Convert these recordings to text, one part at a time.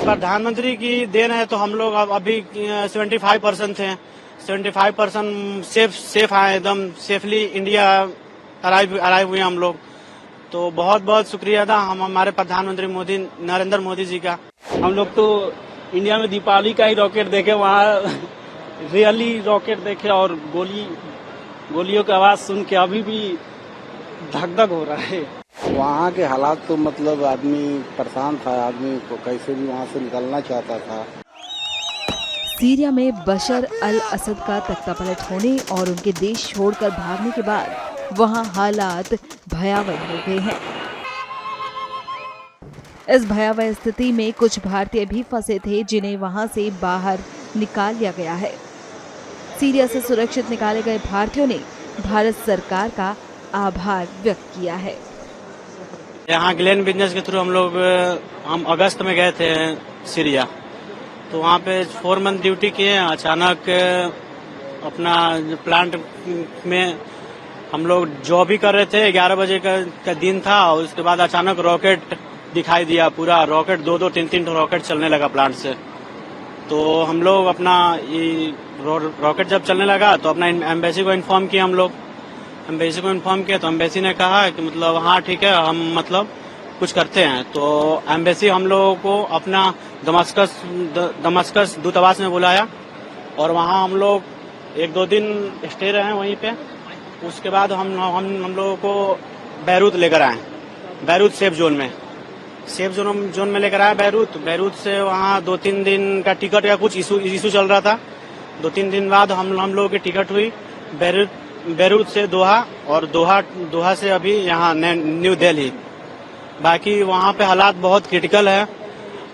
प्रधानमंत्री की देन है तो हम लोग अब अभी 75% थे। 75% सेफ आए, एकदम सेफली इंडिया अराइव हुए हम लोग। तो बहुत बहुत शुक्रिया था हमारे प्रधानमंत्री मोदी नरेंद्र मोदी जी का। हम लोग तो इंडिया में दीपावली का ही रॉकेट देखे, वहाँ रियली रॉकेट देखे और गोलियों की आवाज सुन के अभी भी धक धक हो रहा है। वहाँ के हालात तो मतलब आदमी परेशान था, आदमी को कैसे भी वहाँ से निकलना चाहता था। सीरिया में बशर अल असद का तख्तापलट होने और उनके देश छोड़कर भागने के बाद वहाँ हालात भयावह हो गए हैं। इस भयावह स्थिति में कुछ भारतीय भी फंसे थे, जिन्हें वहाँ से बाहर निकाल लिया गया है। सीरिया से सुरक्षित निकाले गए भारतीयों ने भारत सरकार का आभार व्यक्त किया है। यहाँ ग्लेन बिजनेस के थ्रू हम अगस्त में गए थे सीरिया, तो वहाँ पे 4 मंथ ड्यूटी किए। अचानक अपना प्लांट में हम लोग जॉब भी कर रहे थे, 11 बजे का दिन था और उसके बाद अचानक रॉकेट दिखाई दिया। पूरा रॉकेट 2-2, 3-3 रॉकेट चलने लगा प्लांट से। तो हम लोग अपना ये रॉकेट जब चलने लगा तो अपना एम्बेसी को इन्फॉर्म किया। हम लोग एम्बेसी को इन्फॉर्म किया तो एम्बेसी ने कहा कि मतलब हाँ ठीक है, हम मतलब कुछ करते हैं। तो एम्बेसी हम लोगों को अपना दमस्कस दूतावास में बुलाया और वहाँ हम लोग 1-2 दिन स्टे रहे वहीं पे। उसके बाद हम लोगों को बैरूत लेकर आए, बैरूत सेफ जोन में लेकर आए। बैरूत से वहाँ 2-3 दिन का टिकट या कुछ इशू चल रहा था। 2-3 दिन बाद हम लोगों की टिकट हुई बैरूत से दोहा, और दोहा से अभी यहाँ न्यू दिल्ली। बाकी वहाँ पे हालात बहुत क्रिटिकल है।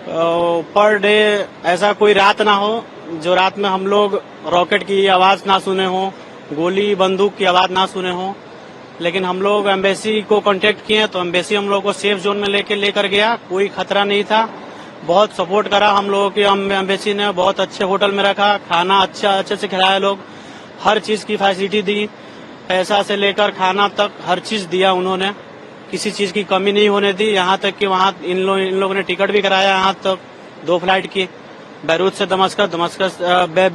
पर डे ऐसा कोई रात ना हो जो रात में हम लोग रॉकेट की आवाज ना सुने हो, गोली बंदूक की आवाज ना सुने हो। लेकिन हम लोग एम्बेसी को कांटेक्ट किए तो एम्बेसी हम लोग को सेफ जोन में लेकर गया। कोई खतरा नहीं था, बहुत सपोर्ट करा हम लोगों की एम्बेसी ने। बहुत अच्छे होटल में रखा, खाना अच्छे से खिलाया लोग, हर चीज की फैसिलिटी दी, पैसा से लेकर खाना तक हर चीज दिया उन्होंने। किसी चीज की कमी नहीं होने दी। यहाँ तक कि वहाँ इन लोगों ने टिकट भी कराया यहाँ तक 2 फ्लाइट की, बैरूत से दमस्कस,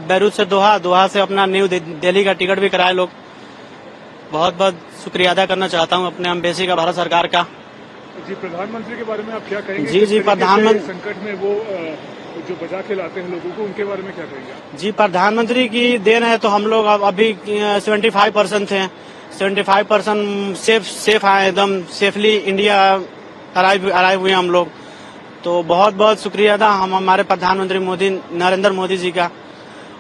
बैरूत से दोहा से अपना न्यू दिल्ली का टिकट भी कराए लोग। बहुत बहुत शुक्रिया अदा करना चाहता हूँ अपने एम्बेसी का, भारत सरकार का। जी, प्रधानमंत्री के बारे में आप क्या कहेंगे? जी प्रधानमंत्री संकट में वो जो बचा के लाते हैं लोगों को, उनके बारे में क्या कहेंगे? जी, प्रधानमंत्री की देन है तो हम लोग अब अभी 75% थे। 75% सेफ आए, एकदम सेफली इंडिया अराइव हुए हम लोग। तो बहुत बहुत शुक्रिया था हमारे प्रधानमंत्री नरेंद्र मोदी जी का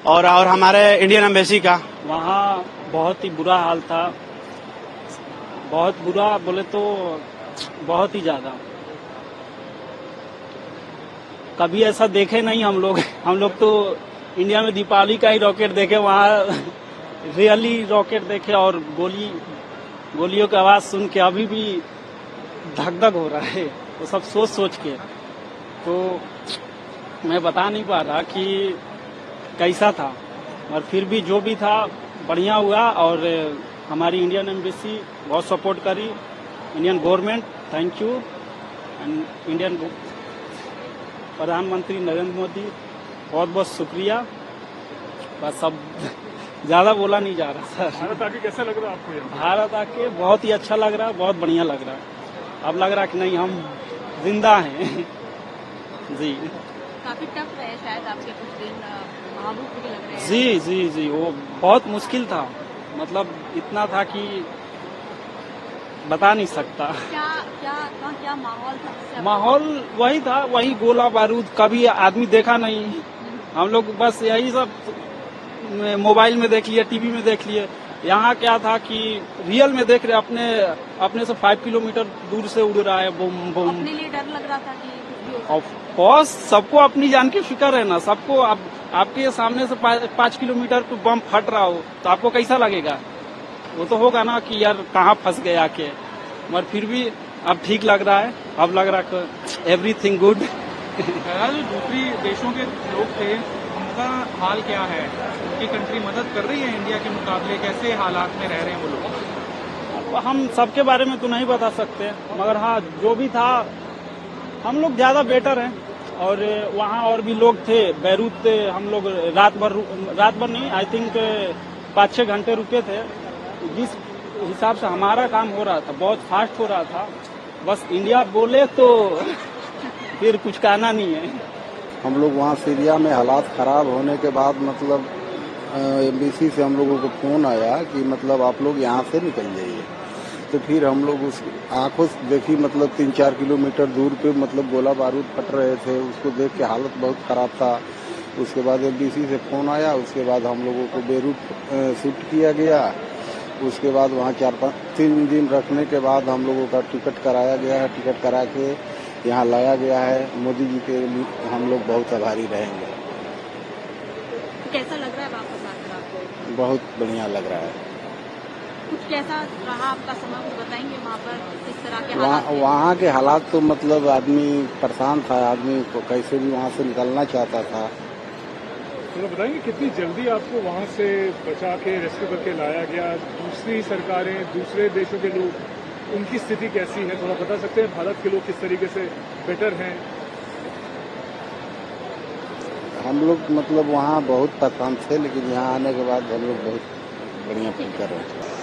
और हमारे इंडियन एम्बेसी का। वहाँ बहुत ही बुरा हाल था, बहुत बुरा बोले तो बहुत ही ज्यादा। कभी ऐसा देखे नहीं हम लोग तो इंडिया में दीपावली का ही रॉकेट देखे, वहाँ रियली रॉकेट देखे और गोलियों की आवाज सुन के अभी भी धक धक हो रहा है। वो सब सोच के तो मैं बता नहीं पा रहा कि कैसा था, और फिर भी जो भी था बढ़िया हुआ। और हमारी इंडियन एम्बेसी बहुत सपोर्ट करी, Indian government, thank you. And Indian प्रधानमंत्री नरेंद्र मोदी, बहुत बहुत शुक्रिया। बस अब ज्यादा बोला नहीं जा रहा सर। भारत आके कैसा लग रहा है आपको? भारत आके बहुत ही अच्छा लग रहा है, बहुत बढ़िया लग रहा है। अब लग रहा है कि नहीं, हम जिंदा हैं। जी, काफी टफ रहे शायद आपके कुछ दिन, भावुक भी लग रहे हैं। जी, वो बहुत मुश्किल था। मतलब इतना था कि बता नहीं सकता। क्या माहौल था? माहौल वही था, वही गोला बारूद, कभी आदमी देखा नहीं। हम लोग बस यही सब मोबाइल में देख लिया, टीवी में देख लिए। यहाँ क्या था कि रियल में देख रहे, अपने से 5 किलोमीटर दूर से उड़ रहा है बम बम। अपने लिए डर लग रहा था कि ऑफ कोर्स सबको अपनी जान की फिक्र है ना। सबको आपके सामने से 5 किलोमीटर पे बम फट रहा हो तो आपको कैसा लगेगा? वो तो होगा ना कि यार कहाँ फंस गए आके। मगर फिर भी अब ठीक लग रहा है, अब लग रहा है एवरीथिंग गुड। जो दूसरी देशों के लोग थे उनका हाल क्या है? उनकी कंट्री मदद कर रही है इंडिया के मुकाबले? कैसे हालात में रह रहे हैं वो लोग? हम सबके बारे में तो नहीं बता सकते, मगर हाँ जो भी था हम लोग ज्यादा बेटर हैं। और वहाँ और भी लोग थे। बैरूत हम लोग रात भर नहीं, आई थिंक 5-6 घंटे रुके थे। जिस हिसाब से हमारा काम हो रहा था बहुत फास्ट हो रहा था, बस इंडिया बोले तो फिर कुछ कहना नहीं है। हम लोग वहाँ सीरिया में हालात खराब होने के बाद मतलब एम्बेसी से हम लोगों को फोन आया कि मतलब आप लोग यहाँ से निकल जाइए। तो फिर हम लोग उस आंखों से देखी, मतलब 3-4 किलोमीटर दूर पे मतलब गोला बारूद फट रहे थे, उसको देख के हालत बहुत खराब था। उसके बाद एम्बेसी से फोन आया, उसके बाद हम लोगों को बेरूत शिफ्ट किया गया। उसके बाद वहाँ 4-3 दिन रखने के बाद हम लोगों का टिकट कराया गया है। टिकट करा के यहाँ लाया गया है। मोदी जी के लिए हम लोग बहुत आभारी रहेंगे। कैसा लग रहा है वापस आकर आपको? बहुत बढ़िया लग रहा है। कुछ कैसा रहा आपका समय, कुछ बताएंगे वहाँ पर किस तरह के हालात थे? वहाँ के हालात तो मतलब आदमी परेशान था, आदमी को कैसे भी वहाँ से निकलना चाहता था। थोड़ा बताएंगे कितनी जल्दी आपको वहाँ से बचा के रेस्क्यू करके लाया गया? दूसरी सरकारें, दूसरे देशों के लोग, उनकी स्थिति कैसी है? थोड़ा बता सकते हैं भारत के लोग किस तरीके से बेटर हैं? हम लोग मतलब वहाँ बहुत परेशान थे, लेकिन यहाँ आने के बाद हम लोग बहुत बढ़िया फील कर रहे हैं।